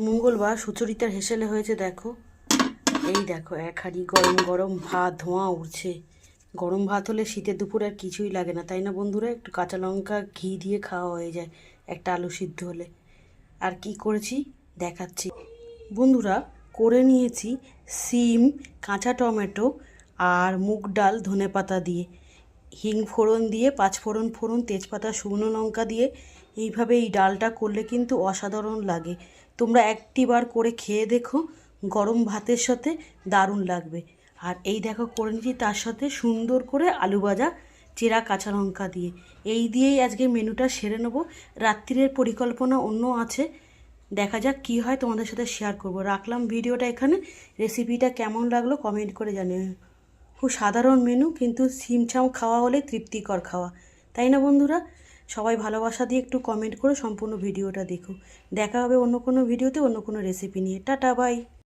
মঙ্গলবার সুচরিতার হেসেলে হয়েছে দেখো। এই দেখো এক হাঁড়ি গরম গরম ভাত, ধোঁয়া উঠছে। গরম ভাত হলে শীতের দুপুরে আর কিছুই লাগে না, তাই না বন্ধুরা? একটু কাঁচা লঙ্কা ঘি দিয়ে খাওয়া হয়ে যায় একটা আলু সিদ্ধ হলে। আর কি করেছি দেখাচ্ছি বন্ধুরা। করে নিয়েছি সিম, কাঁচা টমেটো আর মুগ ডাল ধনেপাতা দিয়ে, হিং ফোড়ন দিয়ে, পাঁচফোড়ন ফোড়ন, তেজপাতা, শুকনো লঙ্কা দিয়ে এইভাবে এই ডালটা করলে কিন্তু অসাধারণ লাগে। তোমরা একটিবার করে খেয়ে দেখো, গরম ভাতের সাথে দারুণ লাগবে। আর এই দেখো করে নিচ্ছি তার সাথে সুন্দর করে আলু ভাজা, চেরা কাঁচা লঙ্কা দিয়ে। এই দিয়েই আজকে মেনুটা সেরে নেবো। রাত্রিরের পরিকল্পনা অন্য আছে, দেখা যাক কী হয়, তোমাদের সাথে শেয়ার করব। রাখলাম ভিডিওটা এখানে। রেসিপিটা কেমন লাগলো কমেন্ট করে জানিও। খুব সাধারণ মেনু, কিন্তু সিমছাম খাওয়া হলে তৃপ্তিকর খাওয়া, তাই না বন্ধুরা? সবাই ভালোবাসা দিয়ে একটু কমেন্ট করে সম্পূর্ণ ভিডিওটা দেখো। দেখা হবে অন্য কোনো ভিডিওতে, অন্য কোনো রেসিপি নিয়ে। Ta ta, by.